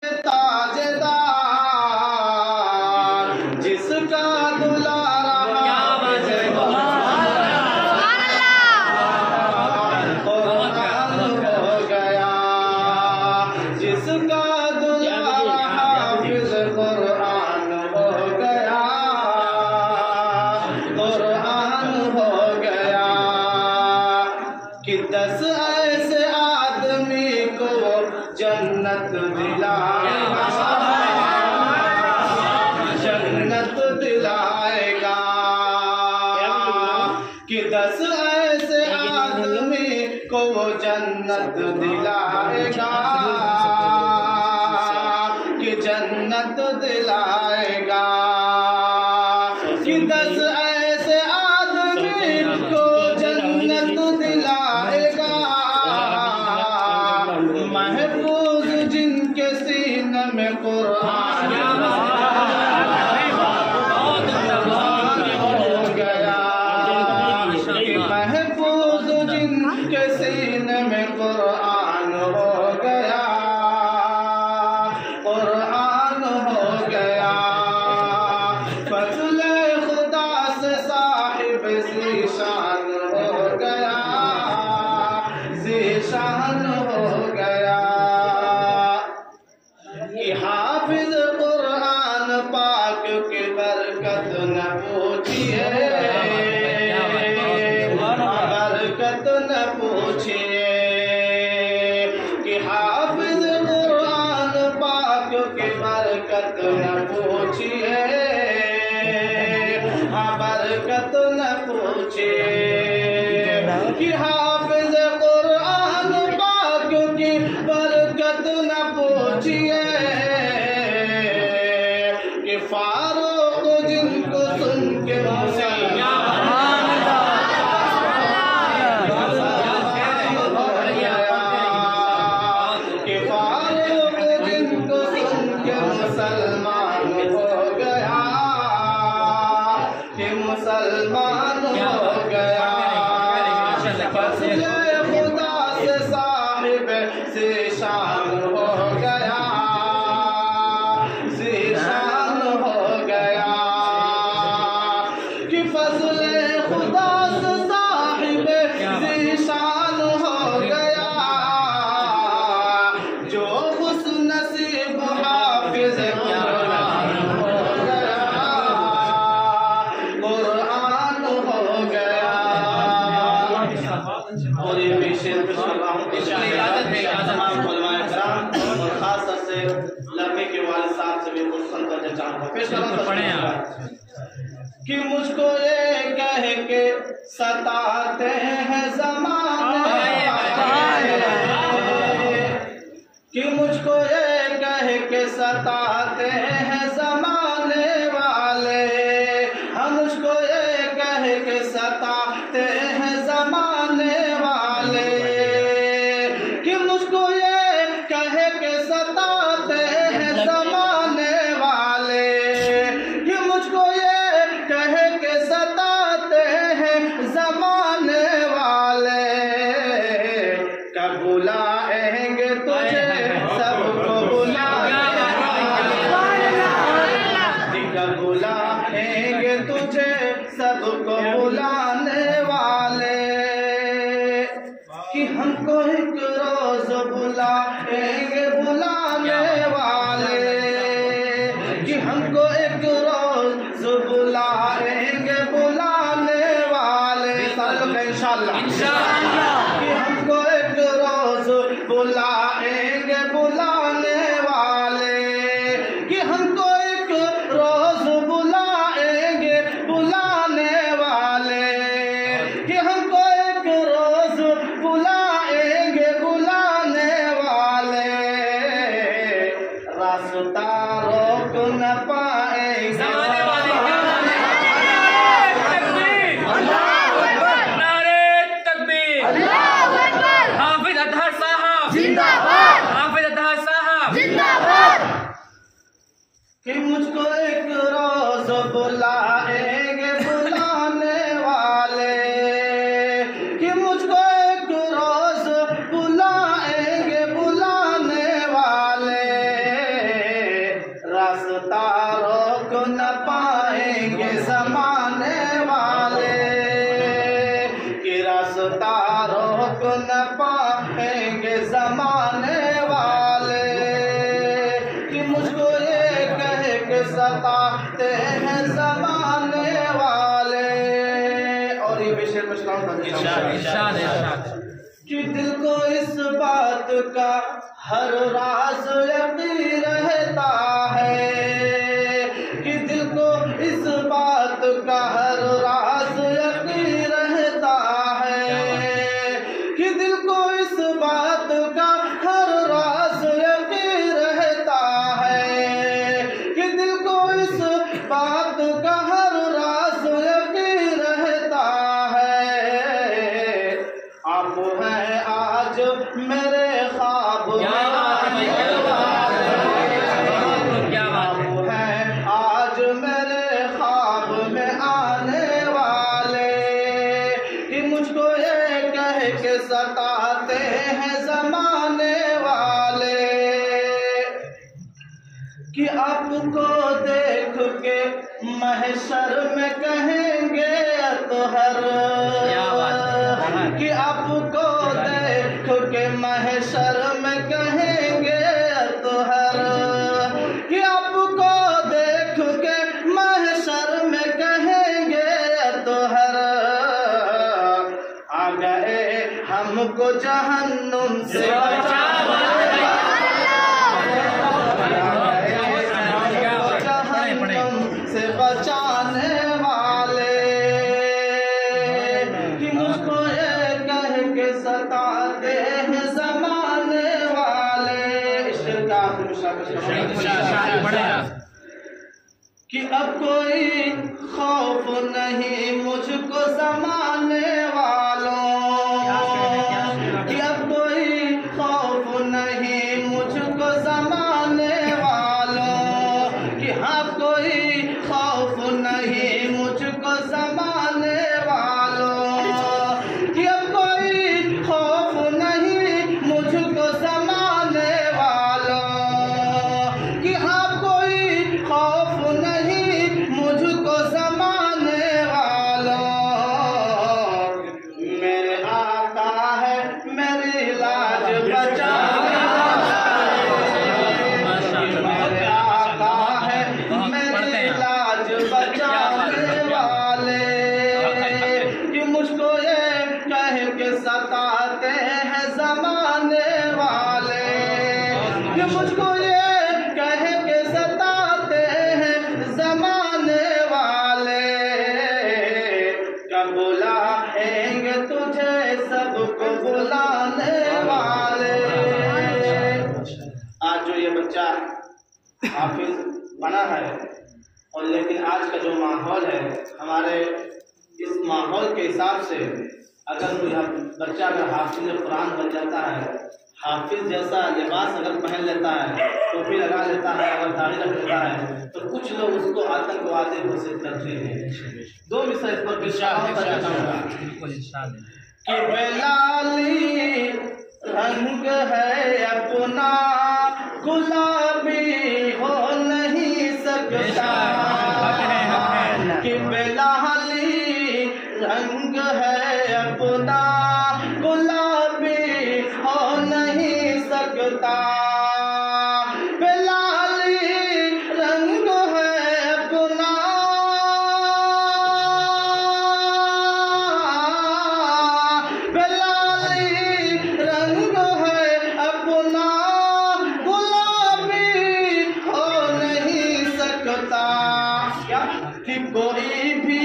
ताजदार जिसका दुलारा कुरान हो गया, जिसका दुलारा हाफिज कुरान हो गया, कुरान हो गया। कि 10 ऐसे आदमी को जन्नत दिलाएगा, जन्नत दिलाएगा। कि 10 ऐसे आदमी को जन्नत दिलाएगा, कि जन्नत दिलाएगा। कि 10 ऐसे आदमी को जन्नत दिलाएगा, महफूज जिनके सीने में कुरान हो गया। कि महफूज जिनके सीने में कुरान हो गया, कुरान हो गया। फज़ल खुदा से साहिब ज़ीशान हो गया, ज़ीशान हो गया। कि हाफिज कुरान पाक की बरकत न पूछिए, बरकत न पूछिए। कि हाफिज कुरान पाक की बरकत न पूछिए, बरकत न पूछिए। कि हाफिज कुरान पाक की बरकत न पूछिए। कि फारूक जिनको सुन के मुसलमान हो गया, कि मुसलमान हो गया। फज़ल खुदा से साहिब ज़ीशान हो गया, ज़ीशान हो गया। कि फज़ल खुदा से साहिब ज़ीशान हो गया। जो खुश नसीब हाफिज कुरान हो गया, कुरान हो गया। और ये विशेष तमाम उलमाए किराम और खास तौर से लड़के के वालिद साहब से भी कुर्सन करना चाहूँगा। पेश करूँ कि मुझको ये कह के सताते हैं ज़माने, कि मुझको ये कह के सताते हैं ज़माने वाले, हम मुझको ये कह के सताते हैं ज़माने वाले। कि मुझको ये कह के सताते हैं ज़माने वाले, कि मुझको ये कह के सताते हैं ज़माने वाले। कब बुलाएंगे तुझे सबको बुलाएंगे, कब बुलाएंगे तुझे सबको बुलाने वाले। कि हमको एक रोज बुलाएंगे बुलाने वाले, कि हमको एक रोज बुलाएंगे बुलाने वाले। इंशाअल्लाह, कि हमको एक रोज बुलाएंगे बुलाने वाले, कि हमको एक रोज बुलाएंगे बुलाने वाले, कि हमको एक रोज बुलाएंगे बुलाने वाले। रास्ता रोक न पाएंगे, हाफिज अतहर साहब जिंदाबाद, हाफिज अतहर साहब जिंदाबाद। कि मुझको एक रोज बुलाएंगे बुलाने वाले, कि मुझको एक रोज बुलाएंगे बुलाने वाले। के सताते हैं ज़माने वाले। और ये विषय कुछ कि दिल को इस बात का हर राज यकीन रहता है, कि दिल को इस बात का हर राज यकीन रहता है, कि दिल को इस बात का हर राज यकीन रहता है, कि दिल को इस बात का हर राज यकीन रहता है। आप हैं आज मेरे ख्वाब में आने वाले, आप हैं आज मेरे ख्वाब में आने वाले, कि मुझको ये कह के सताते हैं ज़माने वाले, कि आपको देख के महशर में कहेंगे अतहर, कि आपको देख के महशर में कहेंगे अतहर, कि आपको देख के महशर में कहेंगे अतहर। आ गए हमको जहन्नुम से से बचाने वाले, कि मुझको ये कह के सताते हैं ज़माने वाले। कि अब कोई खौफ नहीं मुझको ज़माने वालों, कि अब कोई खौफ नहीं मुझको ज़माने वालों, कि हाँ कोई खौफ नहीं मुझको ज़माने वालों, कि अब कोई खौफ नहीं मुझको ज़माने वालों, कि हाँ कोई खौफ नहीं मुझको ज़माने वालों। मेरे आका है मेरी लाज बचाने वाले, कि मुझको ये कह के सताते हैं ज़माने वाले, कि मुझको ये कह के सताते हैं ज़माने वाले। कब बुलाएंगे तुझे सबको बुलाने वाले। आज जो ये बच्चा हाफिज बना है, और लेकिन आज का जो माहौल है, हमारे इस माहौल के हिसाब से अगर कोई बच्चा अगर हाफिज कुरान बन जाता है, हाफिज जैसा लिबास अगर पहन लेता है, टोपी लगा लेता है, अगर दाढ़ी रख लेता है, तो कुछ लोग उसको आतंकवादी घोषित करते हैं। दो विषय इस पर कि बेलाली रंग है अपना गुलाबी हो नहीं सकता, कि बेलाली रंग है अपना गुलाबी हो नहीं सकता, बेलाली रंग है अपना, बेलाली रंग है अपना गुलाबी हो नहीं सकता। क्या कि कोई भी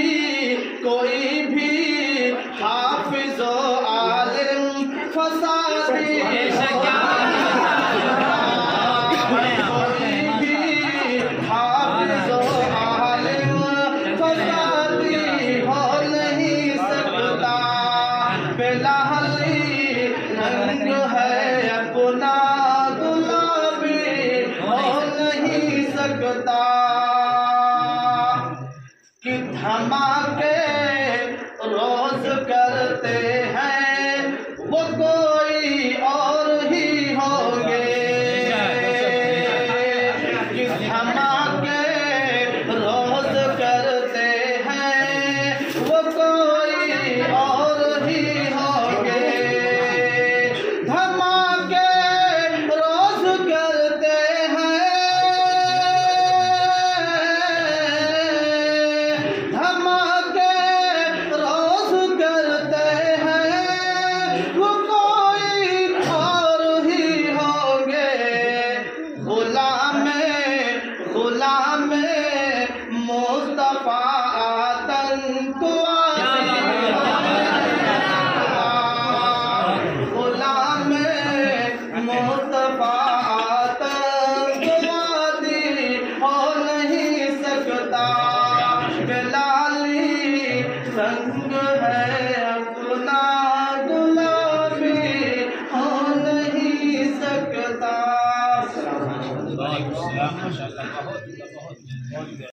हाफिज़ो आलिम फसादी कोई भी हाफिज़ो आलिम फसादी हो नहीं सकता, बेलाली रंग है अपना गुलाबी हो नहीं सकता, कि धमाके रोज करते हैं वो कोई और ही होंगे, कि धमाके रोज करते हैं वो कोई और ही होंगे, धमाके रोज करते हैं माशाल्लाह बहुत